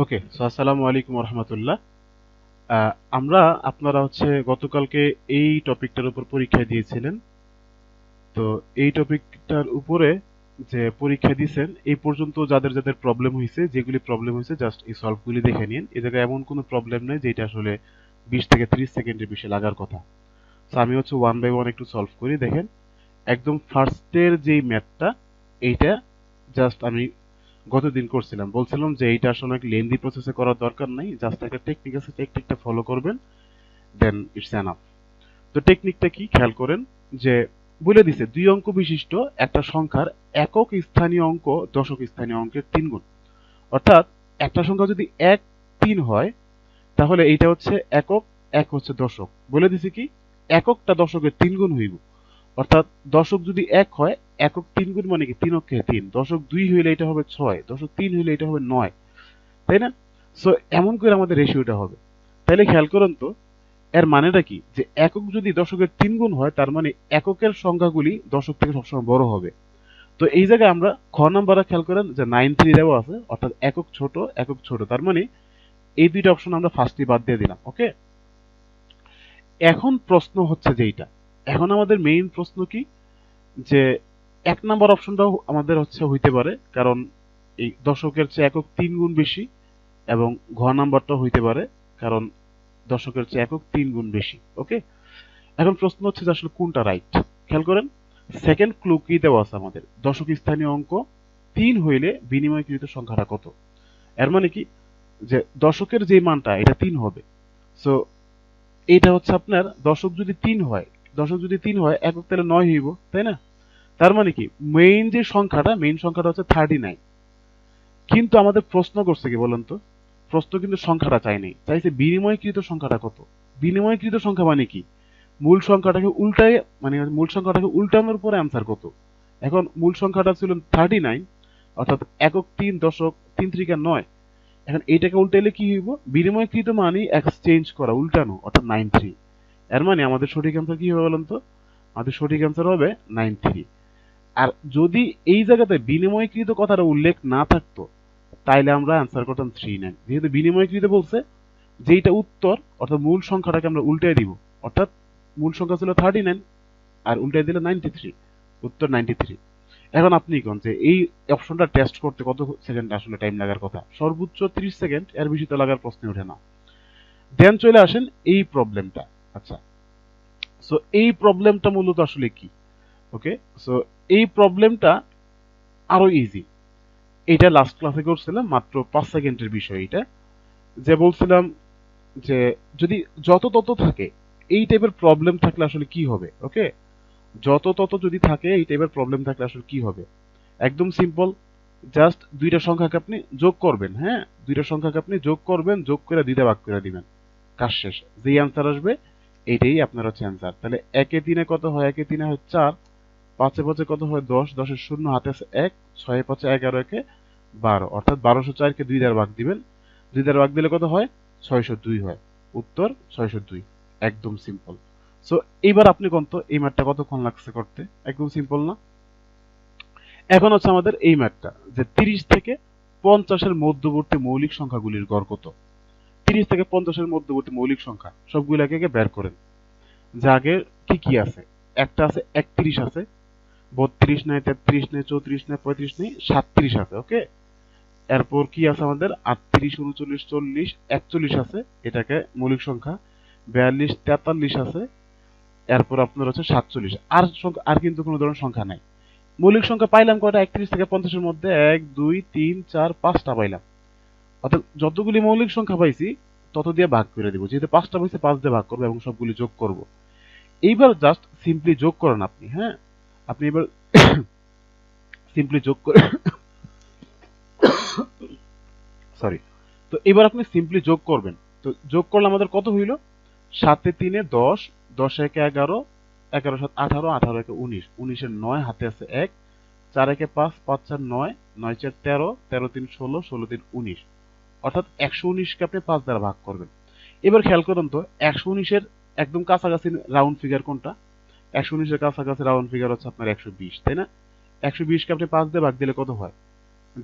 ওকে, so আসসালামু আলাইকুম রহমতুল্লাহ। আমরা আপনারা গতকালকে এই টপিকটার উপর পরীক্ষা দিয়েছিলেন। তো এই টপিকটার উপরে যে পরীক্ষা দিয়েছেন এই পর্যন্ত যাদের যাদের প্রবলেম হয়েছে, যেগুলি প্রবলেম হয়েছে জাস্ট এই সলভগুলি দেখে নিন। এই জায়গায় এমন কোনো প্রবলেম নেই যেটা আসলে 20 থেকে 30 সেকেন্ডের বেশি লাগার কথা। তো আমি ওয়ান বাই ওয়ান একটু সলভ করি, দেখেন। একদম ফার্স্টের যেই ম্যাথটা, এইটা জাস্ট আমি গতদিন করছিলাম, বলছিলাম যে এইটা আসলে অনেক লেন্দি প্রসেসে করার দরকার নাই, জাস্ট একটা টেকনিক আছে, টেকনিকটা ফলো করবেন, দেন ইটস এনাফ। তো টেকনিকটা কি খেয়াল করেন, যে বলে দিছে 2 অঙ্ক বিশিষ্ট একটা সংখ্যার একক স্থানীয় অঙ্ক দশক স্থানীয় অঙ্কের 3 গুণ। অর্থাৎ একটা সংখ্যা যদি 1 3 হয়, তাহলে এইটা হচ্ছে একক, এক হচ্ছে দশক। বলে দিছে কি এককটা দশকের 3 গুণ হইব। অর্থাৎ দশক যদি 1 হয়, একক 3 গুণ মানে কি 3 অক্ষে 3, দশক 2 হইলে এটা হবে 6, দশক 3 হইলে এটা হবে 9, তাই না? সো এমন করে আমাদের রেশিওটা হবে। তাইলে খেয়াল করুন তো, এর মানেটা কি, যে একক যদি দশকের 3 গুণ হয়, তার মানে এককের সংখ্যাগুলি দশক থেকে সবসময় বড় হবে। তো এই জায়গায় আমরা খ নাম্বারে খেয়াল করেন যে 9 3 দেওয়া আছে, অর্থাৎ একক ছোট, একক ছোট, তার মানে এই দুইটা অপশন আমরা ফার্স্টে বাদ দিয়ে দিলাম। ওকে, এখন প্রশ্ন হচ্ছে যে এইটা, এখন আমাদের মেইন প্রশ্ন কি, যে 1 নাম্বার অপশনটাও আমাদের হইতে পারে, কারণ এই দশকের চেয়ে একক 3 গুণ বেশি, এবং ঘ নাম্বারটাও হইতে পারে, কারণ দশকের চেয়ে একক 3 গুণ বেশি। ওকে, এখন প্রশ্ন হচ্ছে যে আসলে কোনটা রাইট। খেয়াল করেন, সেকেন্ড ক্লু কি দেওয়া আছে আমাদের, দশক স্থানীয় অঙ্ক 3 হইলে বিনিময়কৃত সংখ্যাটা কত। এর মানে কি, যে দশকের যে মানটা এটা 3 হবে। সো এইটা হচ্ছে আপনার দশক যদি 3 হয়, দশক যদি 3 হয়, একক তাহলে 9 হইব, তাই না? তার মানে কি, মেইন সংখ্যাটা হচ্ছে 39। কিন্তু আমাদের প্রশ্ন করছে কি বলেন তো, প্রশ্ন কিন্তু সংখ্যাটা চাই নাই, চাইছে বিনিময়কৃত সংখ্যাটা কত। বিনিময়কৃত সংখ্যা মানে কি, মূল সংখ্যাটাকে উল্টায়, মানে মূল সংখ্যাটাকে উল্টানোর পরে অ্যান্সার কত। এখন মূল সংখ্যাটা ছিল 39, অর্থাৎ একক 3, দশক 3 3 9। এখন এইটাকে উল্টাইলে কি হইব, বিনিময়কৃত মানে এক্সচেঞ্জ করা, উল্টানো, অর্থাৎ 93। এর মানে আমাদের সঠিক অ্যান্সার কি হবে বলেন তো, আমাদের সঠিক অ্যান্সার হবে 93। আর যদি এই জায়গাতে বিনিময়কৃত কথাটা উল্লেখ না থাকতো, তাইলে আমরা অ্যান্সার করতাম 39। যেহেতু বিনিময়কৃত বলছে, যেইটা উত্তর, অর্থাৎ মূল সংখ্যাটাকে আমরা উল্টাই দিব। অর্থাৎ মূল সংখ্যা ছিল 39, আর উল্টাই দিলে 93, উত্তর 93। এখন আপনি কোন যে এই অপশনটা টেস্ট করতে কত সেকেন্ড আসলে টাইম লাগার কথা, সর্বোচ্চ 30 সেকেন্ড, এর বেশি তো লাগার প্রশ্ন ওঠে না। দেন চলে আসেন এই প্রবলেমটা। আচ্ছা, সো এই প্রবলেমটা মূলত আসলে কি। ওকে, সো এই প্রবলেমটা আরো ইজি। এটা লাস্ট ক্লাসে করছিলাম, মাত্র 5 সেকেন্ডের বিষয় এটা। যে বলছিলাম যে যদি যত তত থাকে, এই টাইপের প্রবলেম থাকলে আসলে কি হবে। ওকে, যত তত যদি থাকে, এই টাইপের প্রবলেম থাকলে আসলে কি হবে। একদম সিম্পল, জাস্ট দুইটা সংখ্যাকে আপনি যোগ করবেন। হ্যাঁ, দুইটা সংখ্যাকে আপনি যোগ করবেন, যোগ করে দুইটা ভাগ করে দিবেন, কাজ শেষ। যেই অ্যান্সার আসবে এইটাই আপনার অ্যান্সার। তাহলে 1 এ 3 কত হয়, 1 এ 3 হয় 4, 5 এ 5 কত হয় 10, 10 শূন্য হাতে আছে 1, 6 5 11, 12, অর্থাৎ 1204-কে 2 দ্বারা ভাগ দিবেন, 2 দ্বারা ভাগ দিলে কত হয়, 602 হয়। উত্তর 602। একদম সিম্পল। সো এইবার আপনি কোন তো এই ম্যাথটা কতক্ষণ লাগছে করতে, একদম সিম্পল না? এখন আমাদের এই ম্যাথটা, যে 30 থেকে 50-এর মধ্যবর্তী মৌলিক সংখ্যাগুলির গড় কত। 30 থেকে 50-এর মধ্যবর্তী মৌলিক সংখ্যা সবগুলো একে একে বের করেন। যে আগে কি কি আছে, একটা আছে 31 আছে, 32 নেই, 33 নেই, 34 নেই, 35 নেই, 37 আছে। ওকে, এরপর কি আছে আমাদের 38, 39, 40, 41 আছে, এটাকে মৌলিক সংখ্যা। 42, 43 আছে, এরপর আপনার হচ্ছে 47। আর কিন্তু কোনো ধরনের সংখ্যা নাই। মৌলিক সংখ্যা পাইলাম কয়টা, 31 থেকে 50-এর মধ্যে 1 2 3 4 5টা পাইলাম। অর্থাৎ যতগুলি মৌলিক সংখ্যা পাইছি তত দিয়ে ভাগ করে দিব, যেহেতু 5টা পাইছে 5 দিয়ে ভাগ করবো এবং সবগুলি যোগ করব। এইবার জাস্ট সিম্পলি যোগ করেন আপনি। হ্যাঁ, আপনি এবার সিম্পলি যোগ করে, সরি, তো এবার আপনি সিম্পলি যোগ করবেন। তো যোগ করলে আমাদের কত হইল, 7 এ 3 10, 10 একে 11, 11 7 18, 18 একে 19, 19 9 হাতে আছে 1, 4 একে 5, 5 4 9, 9 4 13, 13 3 16, 16 3 19, অর্থাৎ 119-কে আপনি 5 দ্বারা ভাগ করবেন। এবার খেয়াল করুন তো, 119-এর একদম কাছাকাছি রাউন্ড ফিগার কোনটা, 119-এর কাছাকাছি রাউন্ড ফিগার হচ্ছে আপনার 120, তাই না? 120-কে আপনি 5 দিয়ে ভাগ দিলে কত হয়,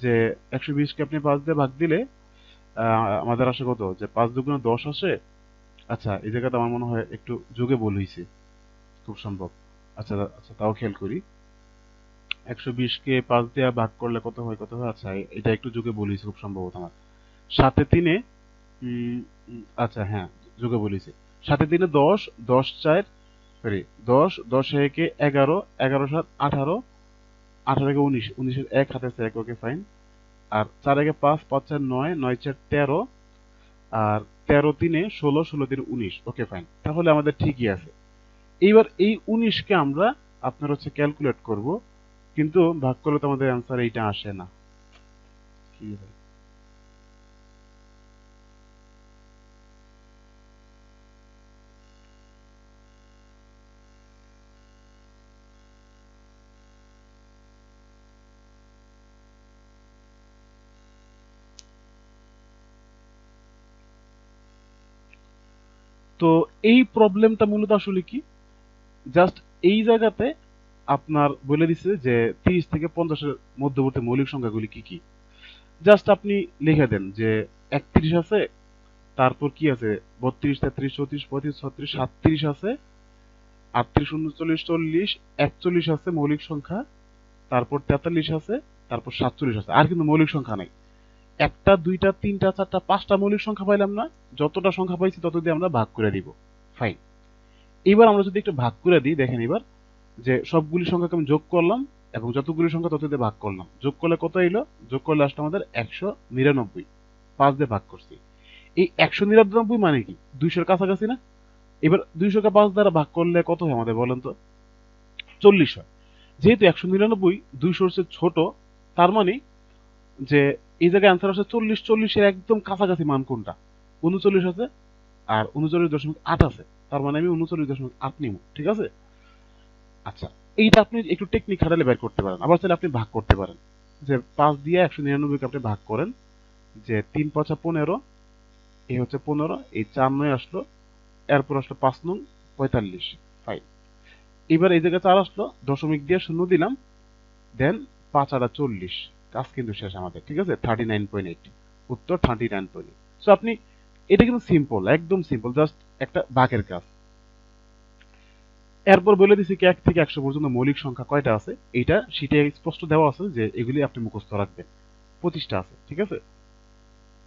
যে 120-কে আপনি 5 দিয়ে ভাগ দিলে আমাদের আসে কত, যে 5 × 2 = 10 আসে। আচ্ছা, এই জায়গাতে আমার মনে হয় একটু যোগে ভুল হয়েছে, খুব সম্ভব। আচ্ছা আচ্ছা, তাও খেয়াল করি। 120-কে 5 দিয়ে ভাগ করলে কত হয়, কত হয়? আচ্ছা, এটা একটু যোগে ভুল হয়েছে খুব সম্ভবত আমার। 7-এ 3-এ আচ্ছা হ্যাঁ, যোগে ভুল হয়েছে। 7-এ 3-এ 10, 10-4 সরি 10, 10-এ 11, 11-7 18, 18-এ 19, 19-এর 1 হাতে আছে 1, ওকে ফাইন। আর 4-এ 5, 5-4 9, 9-4 13, আর 13-3-এ 16, 16-3-এ 19, ওকে ফাইন। তাহলে আমাদের ঠিকই আছে। এইবার এই 19-কে আমরা আপনার হচ্ছে ক্যালকুলেট করব, কিন্তু ভাগ করলে তো আমাদের অ্যান্সার এইটা আসে না। কি হয়? তো এই প্রবলেমটা মূলত আসলে কি, জাস্ট এই জায়গাতে আপনার বলে দিছে যে 30 থেকে 50-এর মধ্যবর্তী মৌলিক সংখ্যাগুলি কি কি। জাস্ট আপনি লিখে দেন যে 31 আছে, তারপর কি আছে 32, 33, 34, 35, 36, 37 আছে, 38, 39, 40, 41 আছে মৌলিক সংখ্যা, তারপর 43 আছে, তারপর 47 আছে। আর কিন্তু মৌলিক সংখ্যা নাই। একটা, দুইটা, তিনটা, চারটা, পাঁচটা মৌলিক সংখ্যা পাইলাম না। যতটা সংখ্যা পাইছি তত দিয়ে আমরা ভাগ করে দিব। ফাইন। এবার আমরা যদি একটু ভাগ করে দিই, দেখেন এবার যে সবগুলি সংখ্যাকে আমি যোগ করলাম এবং যতগুলি সংখ্যা তত দিয়ে ভাগ করলাম। যোগ করলে কত এলো? যোগ করলে আসলে আমাদের 199। 5 দিয়ে ভাগ করছি। এই 199 মানে কি? 200-এর কাছাকাছি না? এবার 200-কে 5 দ্বারা ভাগ করলে কত হয় আমাদের বলেন তো? 40 হয়। যেহেতু 199 200-র চেয়ে ছোট, তার মানে যে এই জায়গায় অ্যান্সার আসে 40, 40-এর একদম কাছাকাছি মান কোনটা? 39 আছে, আর 39.8 আছে। তার মানে আমি 39.8 নিব। ঠিক আছে? আচ্ছা, এইটা আপনি একটু টেকনিক খাটালে বের করতে পারেন। আবার চাইলে আপনি ভাগ করতে পারেন, যে 5 দিয়ে 199-কে আপনি ভাগ করেন, যে 3-5 15, এই হচ্ছে 15, এই 4-9 আসলো, এরপর আসলো 5 নং 45। ফাইন। এবার এই জায়গায় 4 আসলো, দশমিক দিয়ে শূন্য দিলাম, দেন 5-8 40। কাজ কিন্তু শেষ আমাদের। ঠিক আছে? 39.8, উত্তর 39.8। সো আপনি, এটা কিন্তু সিম্পল, একদম সিম্পল, জাস্ট একটা ভাগের কাজ। এরপর বলে দিছি কি 1 থেকে 100 পর্যন্ত মৌলিক সংখ্যা কয়টা আছে, এইটা শীটে স্পষ্ট দেওয়া আছে যে এগুলি আপনি মুখস্থ রাখবেন। 25টা আছে। ঠিক আছে?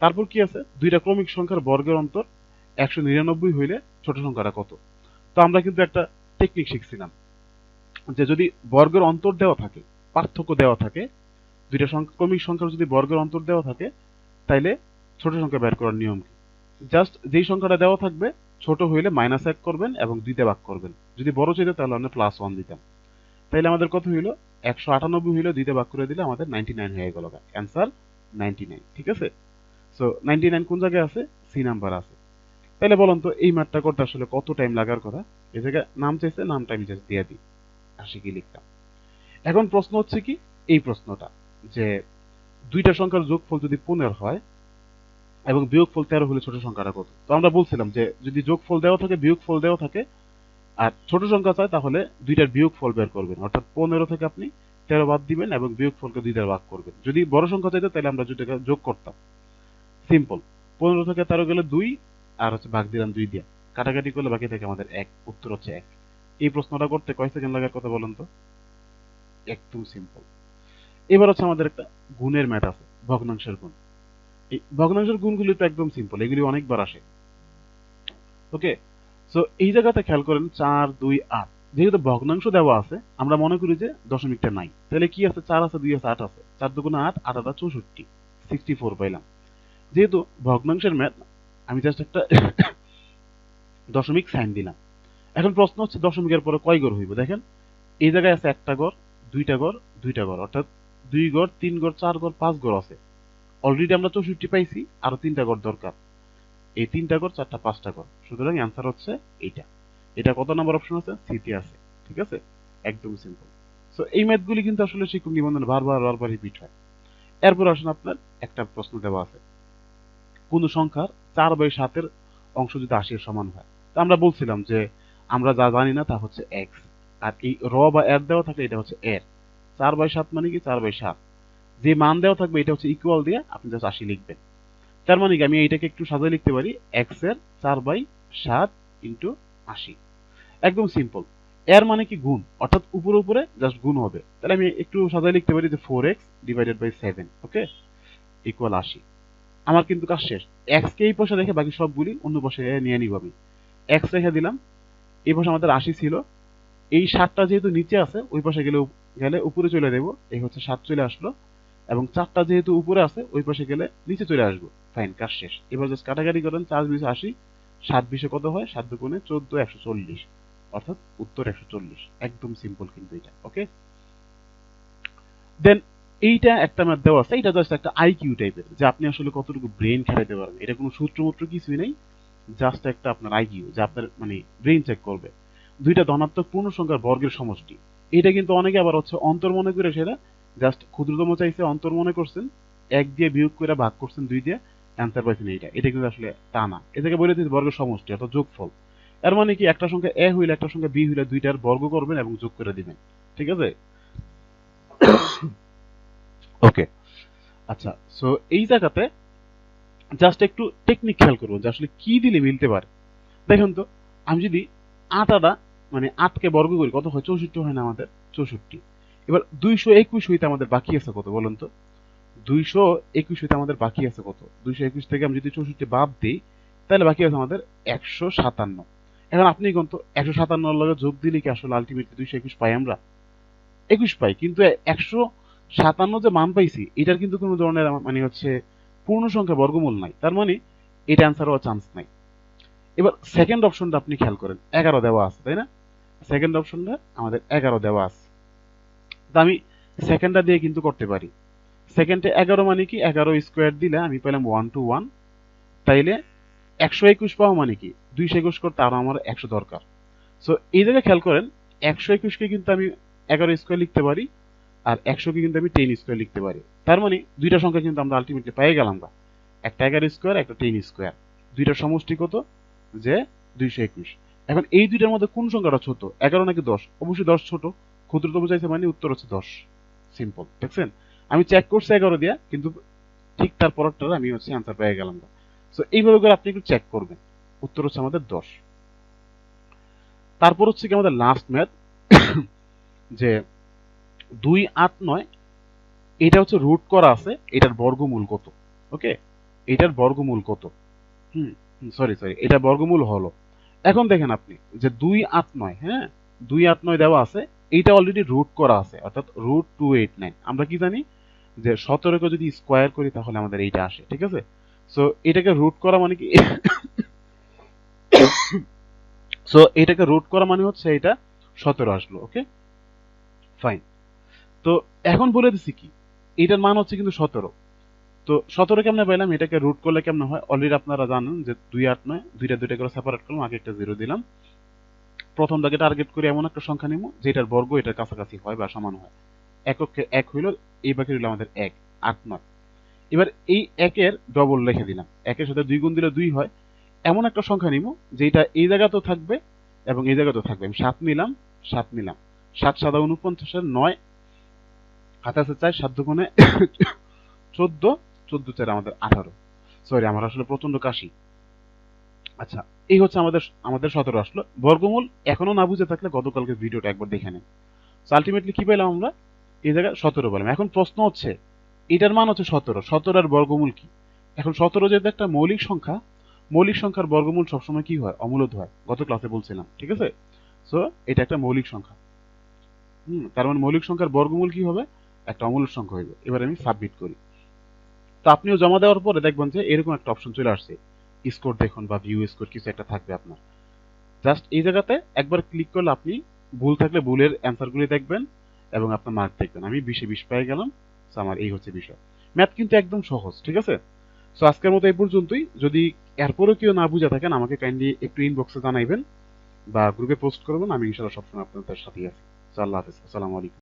তারপর কি আছে? দুইটা ক্রমিক সংখ্যার বর্গের অন্তর 199 হইলে ছোট সংখ্যাটা কত। তো আমরা কিন্তু একটা টেকনিক শিখছিলাম, যে যদি বর্গের অন্তর দেওয়া থাকে, পার্থক্য দেওয়া থাকে, দুইটা ক্রমিক সংখ্যার যদি বর্গের অন্তর দেওয়া থাকে, তাইলে ছোট সংখ্যা বের করার নিয়ম কি? জাস্ট যেই সংখ্যাটা দেওয়া থাকবে, ছোট হইলে -1 করবেন এবং 2 দিয়ে ভাগ করবেন। যদি বড় চাইতে তাহলে আমরা +1 দিতাম। তাইলে আমাদের কত হইল? 198 হইল, 2 দিয়ে ভাগ করে দিলে আমাদের 99 হয়ে গেল। অ্যান্সার 99। ঠিক আছে? সো 99 কোন জায়গায় আছে? সি নাম্বার আছে। তাহলে বলুন তো এই ম্যাথটা করতে আসলে কত টাইম লাগার কথা? এই জায়গায় নাম চাইছে, নামটা আমি জাস্ট দিয়ে দিই, আশিকি লিখলাম। এখন প্রশ্ন হচ্ছে কি, এই প্রশ্নটা, যে দুইটা সংখ্যার যোগফল যদি 15 হয় এবং বিয়োগফল 13 হলে ছোট সংখ্যাটা কত? তো আমরা বলছিলাম যে যদি যোগফল দেওয়া থাকে, বিয়োগফল দেওয়া থাকে, আর ছোট সংখ্যা চায়, তাহলে দুইটার বিয়োগফল বের করবেন। অর্থাৎ 15 থেকে আপনি 13 বাদ দিবেন এবং বিয়োগফলকে 2 দ্বারা ভাগ করবেন। যদি বড় সংখ্যা চাইতো তাহলে আমরা দুইটাকে যোগ করতাম। সিম্পল। 15 থেকে 13 গেলে 2, আর হচ্ছে ভাগ দিলাম 2 দিয়ে। কাটাকাটি করলে বাকি থাকে আমাদের 1। উত্তর হচ্ছে 1। এই প্রশ্নটা করতে কয় সেকেন্ড লাগার কথা বলেন তো? একদম সিম্পল। এবার হচ্ছে আমাদের একটা গুণের ম্যাথ আছে, ভগ্নাংশের গুণ। এই ভগ্নাংশের গুণগুলি তো একদম সিম্পল, এগুলি অনেকবার আসে। ওকে, সো এই জায়গাতে খেয়াল করেন 4, 2, 8। যেহেতু ভগ্নাংশ দেওয়া আছে, আমরা মনে করি যে দশমিকটা নাই। তাহলে কি আছে? 4 আছে, 2 আছে, 8 আছে। 4 দুগুণে 8, 8 আটা 64, 64 পাইলাম। যেহেতু ভগ্নাংশের ম্যাথ, আমি জাস্ট একটা দশমিক সাইন দিলাম। এখন প্রশ্ন হচ্ছে দশমিকের পরে কয় ঘর হইব? দেখেন, এই জায়গায় আছে একটা ঘর, দুইটা ঘর, দুইটা ঘর, অর্থাৎ 2 ঘর, 3 ঘর, 4 ঘর, 5 ঘর আছে। অলরেডি আমরা 64 পাইছি, আরো 3টা ঘর দরকার। এই 3টা ঘর, 4টা, 5টা ঘর। সুতরাং অ্যান্সার হচ্ছে এইটা। এটা কত নাম্বার অপশন আছে? সিতে আছে। ঠিক আছে? একদম সিম্পল। সো এই ম্যাথগুলি কিন্তু আসলে শিক্ষক নিবন্ধনে বারবার বারবার রিপিট হয়। এরপর আসুন, আপনার একটা প্রশ্ন দেওয়া আছে, কোন সংখ্যার 4/7 অংশ যদি 80 এর সমান হয়। তো আমরা বলছিলাম যে আমরা যা জানি না তা হচ্ছে এক্স, আর এই র বা এর দেওয়া থাকলে এটা হচ্ছে এর। 4/7 মানে কি? 4/7। যে মান দেওয়া থাকবে এটা হচ্ছে ইকুয়াল দিয়ে আপনি জাস্ট 80 লিখবেন। তার মানে কি আমি এইটাকে একটু সাজায় লিখতে পারি এক্স এর 4/7 ইন্টু 80। একদম সিম্পল। এর মানে কি গুণ, অর্থাৎ উপরে উপরে জাস্ট গুণ হবে। তাহলে আমি একটু সাজায় লিখতে পারি যে 4x divided by 7, okay, equal 80। আমার কিন্তু কাজ শেষ। এক্স কে এই পাশে রেখে বাকি সবগুলি অন্য পাশে নিয়ে নিব আমি। এক্স রেখে দিলাম, এই পাশে আমাদের 80 ছিল, এই 7টা যেহেতু নিচে আছে ওই পাশে গেলে উপরে চলে দেবো, এই হচ্ছে 7 চলে আসলো, এবং 4টা যেহেতু উপরে আছে ওই পাশে গেলে নিচে চলে আসবো। ফাইন, কাজ শেষ। এবার জাস্ট কাটাকাটি করেন, 4×20 = 80, 7×20 কত হয়, 7 × 14 140, অর্থাৎ উত্তর 140। একদম সিম্পল কিন্তু এটা, ওকে। দেন এইটা একটা ম্যাথ দেওয়া আছে, এটা জাস্ট একটা আইকিউ টাইপের, যে আপনি আসলে কতটুকু ব্রেন খাটাইতে পারবেন। এটা কোনো সূত্রমূত্র কিছুই নেই, জাস্ট একটা আপনার আইকিউ, যে আপনার মানে ব্রেন চেক করবে। দুইটা ধনাত্মক পূর্ণ সংখ্যার বর্গের সমষ্টি। এটা কিন্তু অনেকে আবার হচ্ছে অন্তর মনে করে, সেটা জাস্ট ক্ষুদ্রতম চাইছে, অন্তর মনে করছেন, 1 দিয়ে বিয়োগ করে ভাগ করছেন 2 দিয়ে, অ্যান্সার পাইছেন এইটা। এটা কিন্তু আসলে তা না, এটাকে বলে দিচ্ছে বর্গের সমষ্টি অর্থাৎ যোগফল। এর মানে কি, একটা সংখ্যা এ হইলে একটা সংখ্যা বি হইলে দুইটার বর্গ করবেন এবং যোগ করে দিবেন, ঠিক আছে। ওকে, আচ্ছা। সো এই জায়গাতে জাস্ট একটু টেকনিক খেয়াল করবো যে আসলে কি দিলে মিলতে পারে। দেখুন তো, আমি যদি 8 মানে 8কে বর্গ করি কত হয়, 64 হয় না আমাদের, 64। এবার 221 হইতে আমাদের বাকি আছে কত বলুন তো, 221 হইতে আমাদের বাকি আছে কত, 221 থেকে আমি যদি 64 বাদ দিই তাহলে বাকি আছে আমাদের 157। এখন আপনি কোন তো 157 লগে যোগ দিলে কি আসলে আলটিমেটলি 221 পাই আমরা? 21 পাই, কিন্তু 157 যে মান পাইছি এটার কিন্তু কোনো ধরনের মানে হচ্ছে পূর্ণ সংখ্যা বর্গমূল নাই, তার মানে এটা অ্যান্সার হওয়ার চান্স নাই। এবার সেকেন্ড অপশনটা আপনি খেয়াল করেন, 11 দেওয়া আছে, তাই না? সেকেন্ড অপশনটা আমাদের 11 দেওয়া আছে, তা আমি সেকেন্ডটা দিয়ে কিন্তু করতে পারি। সেকেন্ডে 11 মানে কি, 11 স্কোয়ার দিলে আমি পেলাম 121, তাইলে 121 পাওয়া মানে কি, 221 করতে আরো আমার 100 দরকার। সো এই জায়গায় খেয়াল করেন, 121কে কিন্তু আমি 11 স্কোয়ার লিখতে পারি, আর 100কে কিন্তু আমি 10 স্কোয়ার লিখতে পারি। তার মানে দুইটা সংখ্যা কিন্তু আমরা আলটিমেটলি পেয়ে গেলাম, একটা 11 স্কোয়ার, একটা 10 স্কোয়ার। দুইটার সমষ্টি কত, যে 221। এখন এই দুইটার মধ্যে কোন সংখ্যাটা ছোট, 11 নাকি 10? অবশ্যই 10 ছোট, ক্ষুদ্রতম চাইছে মানে উত্তর হচ্ছে 10। সিম্পল, দেখছেন? আমি চেক করছি 11 দিয়া, কিন্তু ঠিক তার পরেরটা আমি হচ্ছে অ্যান্সার পেয়ে গেলাম। সো এইভাবে করে আপনি একটু চেক করবেন, উত্তর হচ্ছে আমাদের 10। তারপর হচ্ছে কি আমাদের লাস্ট ম্যাথ, যে 289, এটা হচ্ছে রুট করা আছে, এটার বর্গমূল কত, ওকে, এটার বর্গমূল কত, সরি এটা বর্গমূল হলো। এখন দেখেন আপনি যে 289, হ্যাঁ 289 দেওয়া আছে, এইটা অলরেডি রুট করা আছে, অর্থাৎ √289। আমরা কি জানি যে 17কে যদি স্কোয়ার করি তাহলে আমাদের এইটা আসে, ঠিক আছে। সো এটাকে রুট করা মানে কি, সো এটাকে রুট করা মানে হচ্ছে এটা 17 আসলো, ওকে ফাইন। তো এখন বলে দিচ্ছি কি, এটার মান হচ্ছে কিন্তু 17। তো 17 কেমনে পাইলাম, এটাকে রুট করলে কেমনে হয়, অলরেডি আপনারা জানেন যে 289, দুইটা করে সেপারেট করলাম, আগে একটা 0 দিলাম। প্রথমটাকে টার্গেট করে এমন একটা সংখ্যা নিব যেটার বর্গ এটার কাছাকাছি হয় বা সমান হয়। এককে 1 হইল, এই বাকি হইল আমাদের 1, 8, 9। এবার এই 1-এর ডবল লিখে দিলাম, 1-এর সাথে 2 গুণ দিলে 2 হয়। এমন একটা সংখ্যা নিব যেটা এই জায়গাতেও থাকবে এবং এই জায়গাতেও থাকবে। আমি 7 নিলাম, 7 নিলাম, 7 7 49, 9 হাতে আছে 4, 7 গুণে 14, 14 4 আমাদের 18। সরি, আমার আসলে প্রচন্ড কাশি। আচ্ছা, এই হচ্ছে আমাদের 17 আসলো। বর্গমূল এখনো না বুঝে থাকলে গতকালকে ভিডিওটা একবার দেখে নেন। আলটিমেটলি কি পেলাম আমরা, এই জায়গায় 17 পেলাম। এখন প্রশ্ন হচ্ছে, এটার মান হচ্ছে 17, 17 এর বর্গমূল কি? এখন 17 যেহেতু একটা মৌলিক সংখ্যা, মৌলিক সংখ্যার বর্গমূল সবসময় কি হয়, অমূলদ হয়, গত ক্লাসে বলছিলাম, ঠিক আছে। সো এটা একটা মৌলিক সংখ্যা, তার মানে মৌলিক সংখ্যার বর্গমূল কি হবে, একটা অমূলদ সংখ্যা হইবে। এবার আমি সাবমিট করি। তো আপনিও জমা দেওয়ার পরে দেখবেন যে এরকম একটা অপশন চলে আসছে, স্কোর দেখুন বা ভিউ স্কোর কিছু একটা থাকবে আপনার। জাস্ট এই জায়গাতে একবার ক্লিক করলে আপনি ভুল থাকলে ভুলের অ্যান্সারগুলি দেখবেন এবং আপনার মার্ক দেখবেন। আমি 20-এ 20 পেয়ে গেলাম। সো আমার এই হচ্ছে বিষয়। ম্যাথ কিন্তু একদম সহজ, ঠিক আছে। সো আজকের মতো এই পর্যন্তই। যদি এরপরও কেউ না বুঝে থাকেন আমাকে কাইন্ডলি একটু ইনবক্সে জানাইবেন বা গ্রুপে পোস্ট করবেন, আমি ইনশাআল্লাহ সবসময় আপনাদের সাথেই আছি। আল্লাহ হাফেজ, আসসালামু আলাইকুম।